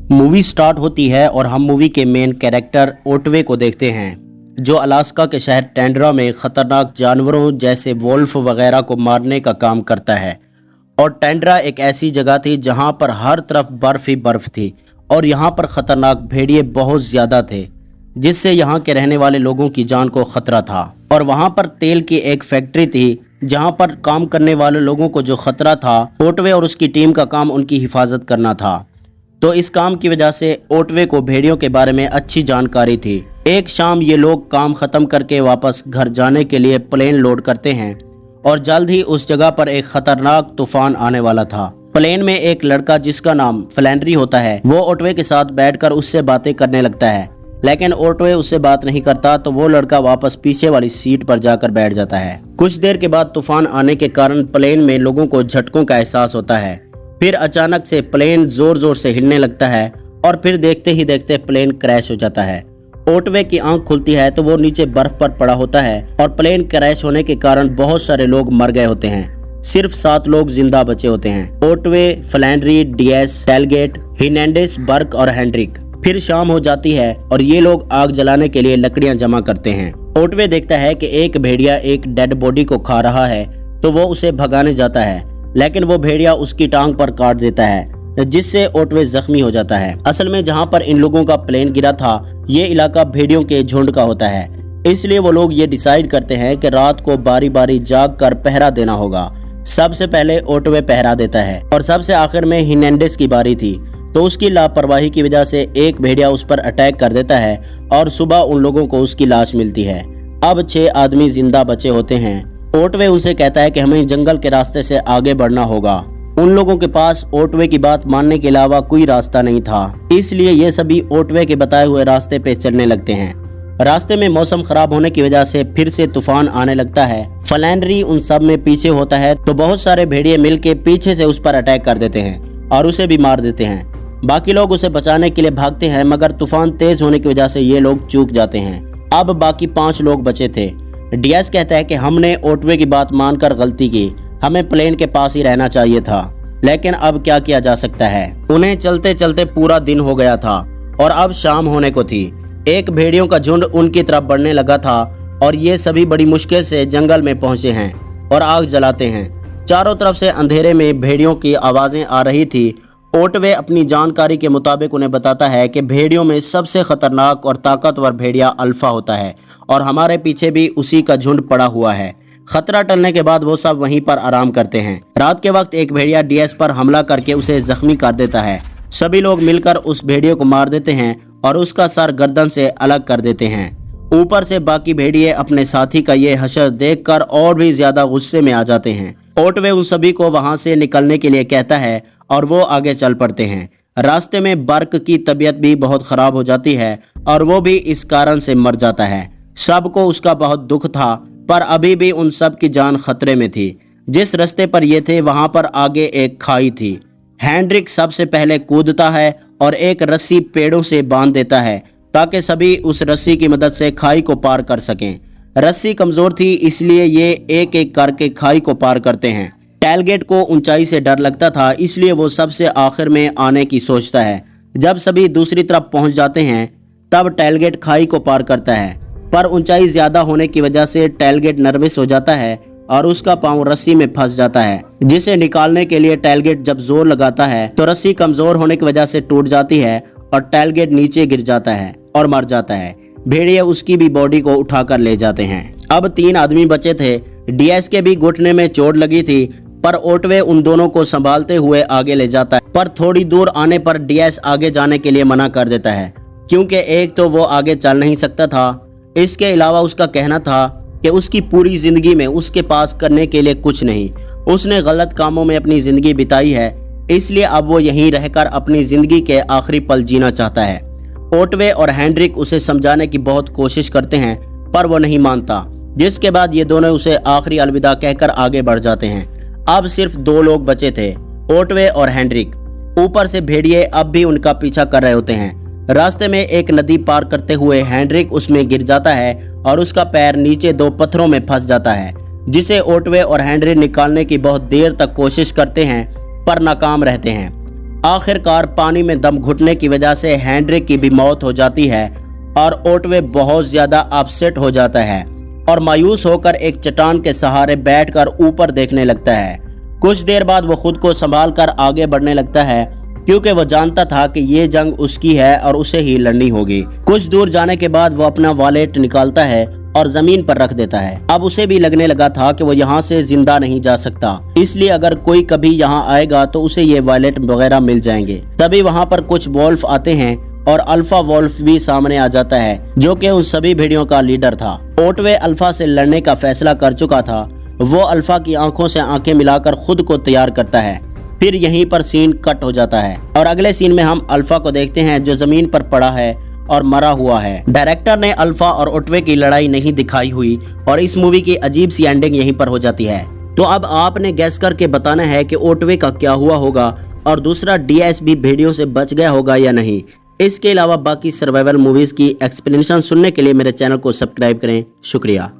Movie start होती है और हम मूवी के मेन कैरेक्टर ओटवे को देखते हैं, जो अलास्का के शहर टेंड्रा में ख़तरनाक जानवरों जैसे वोल्फ वगैरह को मारने का काम करता है। और टेंड्रा एक ऐसी जगह थी जहां पर हर तरफ बर्फ़ ही बर्फ़ थी और यहां पर ख़तरनाक भेड़िए बहुत ज़्यादा थे, जिससे यहां के रहने वाले लोगों की जान को ख़तरा था। और वहां पर तेल की एक फैक्ट्री थी जहां पर काम करने वाले लोगों को जो ख़तरा था, ओटवे और उसकी टीम का काम उनकी हिफाजत करना था। तो इस काम की वजह से ओटवे को भेड़ियों के बारे में अच्छी जानकारी थी। एक शाम ये लोग काम ख़त्म करके वापस घर जाने के लिए प्लेन लोड करते हैं और जल्द ही उस जगह पर एक ख़तरनाक तूफान आने वाला था। प्लेन में एक लड़का जिसका नाम फ्लैंडरी होता है, वो ओटवे के साथ बैठकर उससे बातें करने लगता है, लेकिन ओटवे उससे बात नहीं करता तो वो लड़का वापस पीछे वाली सीट पर जाकर बैठ जाता है। कुछ देर के बाद तूफान आने के कारण प्लेन में लोगों को झटकों का एहसास होता है। फिर अचानक से प्लेन जोर जोर से हिलने लगता है और फिर देखते ही देखते प्लेन क्रैश हो जाता है। ओटवे की आंख खुलती है तो वो नीचे बर्फ पर पड़ा होता है और प्लेन क्रैश होने के कारण बहुत सारे लोग मर गए होते हैं। सिर्फ 7 लोग जिंदा बचे होते हैं, ओटवे, फ्लैंडरी, डिएस, टेलगेट, हिर्नांडेज, बर्क और हेनरिक। फिर शाम हो जाती है और ये लोग आग जलाने के लिए लकड़ियां जमा करते हैं। ओटवे देखता है कि एक भेड़िया एक डेड बॉडी को खा रहा है तो वो उसे भगाने जाता है, लेकिन वो भेड़िया उसकी टांग पर काट देता है, जिससे ओटवे जख्मी हो जाता है। असल में जहां पर इन लोगों का प्लेन गिरा था, ये इलाका भेड़ियों के झुंड का होता है, इसलिए वो लोग ये डिसाइड करते हैं कि रात को बारी बारी जाग कर पहरा देना होगा। सबसे पहले ओटवे पहरा देता है और सबसे आखिर में हिर्नांडेज की बारी थी, तो उसकी लापरवाही की वजह से एक भेड़िया उस पर अटैक कर देता है और सुबह उन लोगों को उसकी लाश मिलती है। अब 6 आदमी जिंदा बचे होते हैं। ओटवे उनसे कहता है कि हमें जंगल के रास्ते से आगे बढ़ना होगा। उन लोगों के पास ओटवे की बात मानने के अलावा कोई रास्ता नहीं था, इसलिए ये सभी ओटवे के बताए हुए रास्ते पे चलने लगते हैं। रास्ते में मौसम खराब होने की वजह से फिर से तूफान आने लगता है। फ्लैंडरी उन सब में पीछे होता है तो बहुत सारे भेड़िए मिलके पीछे से उस पर अटैक कर देते हैं और उसे भी मार देते हैं। बाकी लोग उसे बचाने के लिए भागते हैं, मगर तूफान तेज होने की वजह से ये लोग चूक जाते हैं। अब बाकी 5 लोग बचे थे। डिएस कहता है कि हमने ओटवे की बात मानकर गलती की, हमें प्लेन के पास ही रहना चाहिए था, लेकिन अब क्या किया जा सकता है। उन्हें चलते चलते पूरा दिन हो गया था और अब शाम होने को थी। एक भेड़ियों का झुंड उनकी तरफ बढ़ने लगा था और ये सभी बड़ी मुश्किल से जंगल में पहुंचे हैं और आग जलाते हैं। चारों तरफ से अंधेरे में भेड़ियों की आवाज़ें आ रही थी। ओटवे अपनी जानकारी के मुताबिक उन्हें बताता है कि भेड़ियों में सबसे खतरनाक और ताकतवर भेड़िया अल्फा होता है और हमारे पीछे भी उसी का झुंड पड़ा हुआ है। खतरा टलने के बाद वो सब वहीं पर आराम करते हैं। रात के वक्त एक भेड़िया डिएस पर हमला करके उसे जख्मी कर देता है। सभी लोग मिलकर उस भेड़िए को मार देते हैं और उसका सर गर्दन से अलग कर देते हैं। ऊपर से बाकी भेड़िए अपने साथी का ये हशर देखकर और भी ज्यादा गुस्से में आ जाते हैं। ओटवे उन सभी को वहां से निकलने के लिए कहता है और वो आगे चल पड़ते हैं। रास्ते में बर्क की तबीयत भी बहुत ख़राब हो जाती है और वो भी इस कारण से मर जाता है। सबको उसका बहुत दुख था, पर अभी भी उन सब की जान खतरे में थी। जिस रास्ते पर ये थे वहाँ पर आगे एक खाई थी। हेनरिक सबसे पहले कूदता है और एक रस्सी पेड़ों से बांध देता है ताकि सभी उस रस्सी की मदद से खाई को पार कर सकें। रस्सी कमज़ोर थी, इसलिए ये एक एक करके खाई को पार करते हैं। टेलगेट को ऊंचाई से डर लगता था, इसलिए वो सबसे आखिर में आने की सोचता है। जब सभी दूसरी तरफ पहुंच जाते हैं तब टेलगेट खाई को पार करता है, पर ऊंचाई ज़्यादा होने की वजह से टेलगेट नर्वस हो जाता है और उसका पांव रस्सी में फंस जाता है, जिसे निकालने के लिए टेलगेट जब जोर लगाता है तो रस्सी कमज़ोर होने की वजह से टूट जाती है और टेलगेट नीचे गिर जाता है और मर जाता है। भेड़िए उसकी भी बॉडी को उठाकर ले जाते हैं। अब 3 आदमी बचे थे। डिएस के भी घुटने में चोट लगी थी, पर ओटवे उन दोनों को संभालते हुए आगे ले जाता है, पर थोड़ी दूर आने पर डिएस आगे जाने के लिए मना कर देता है, क्योंकि एक तो वो आगे चल नहीं सकता था, इसके अलावा उसका कहना था कि उसकी पूरी जिंदगी में उसके पास करने के लिए कुछ नहीं, उसने गलत कामों में अपनी जिंदगी बिताई है, इसलिए अब वो यहीं रहकर अपनी जिंदगी के आखिरी पल जीना चाहता है। ओटवे और हेनरिक उसे समझाने की बहुत कोशिश करते हैं, पर वो नहीं मानता, जिसके बाद ये दोनों उसे आखिरी अलविदा कहकर आगे बढ़ जाते हैं। अब सिर्फ 2 लोग बचे थे, ओटवे और हेनरिक। ऊपर से भेड़िए अब भी उनका पीछा कर रहे होते हैं। रास्ते में एक नदी पार करते हुए हेनरिक उसमें गिर जाता है और उसका पैर नीचे 2 पत्थरों में फंस जाता है, जिसे ओटवे और हेनरिक निकालने की बहुत देर तक कोशिश करते हैं, पर नाकाम रहते हैं। आखिरकार पानी में दम घुटने की वजह से हेनरिक की भी मौत हो जाती है और ओटवे बहुत ज्यादा अपसेट हो जाता है और मायूस होकर एक चट्टान के सहारे बैठकर ऊपर देखने लगता है। कुछ देर बाद वो खुद को संभाल कर आगे बढ़ने लगता है क्योंकि वो जानता था कि ये जंग उसकी है और उसे ही लड़नी होगी। कुछ दूर जाने के बाद वो अपना वॉलेट निकालता है और जमीन पर रख देता है। अब उसे भी लगने लगा था कि वो यहाँ से जिंदा नहीं जा सकता, इसलिए अगर कोई कभी यहाँ आएगा तो उसे ये वॉलेट वगैरह मिल जाएंगे। तभी वहाँ पर कुछ वोल्फ आते हैं और अल्फा वोल्फ भी सामने आ जाता है जो कि उन सभी भेड़ियों का लीडर था। ओटवे अल्फा से लड़ने का फैसला कर चुका था। वो अल्फा की आंखों से आंखें मिलाकर खुद को तैयार करता है। फिर यहीं पर सीन कट हो जाता है और अगले सीन में हम अल्फा को देखते हैं जो जमीन पर पड़ा है और मरा हुआ है। डायरेक्टर ने अल्फा और ओटवे की लड़ाई नहीं दिखाई हुई और इस मूवी की अजीब सी एंडिंग यहीं पर हो जाती है। तो अब आपने गैस करके बताना है कि ओटवे का क्या हुआ होगा और दूसरा डीएसबी भेड़ियों से बच गया होगा या नहीं। इसके अलावा बाकी सर्वाइवल मूवीज की एक्सप्लेनेशन सुनने के लिए मेरे चैनल को सब्सक्राइब करें। शुक्रिया।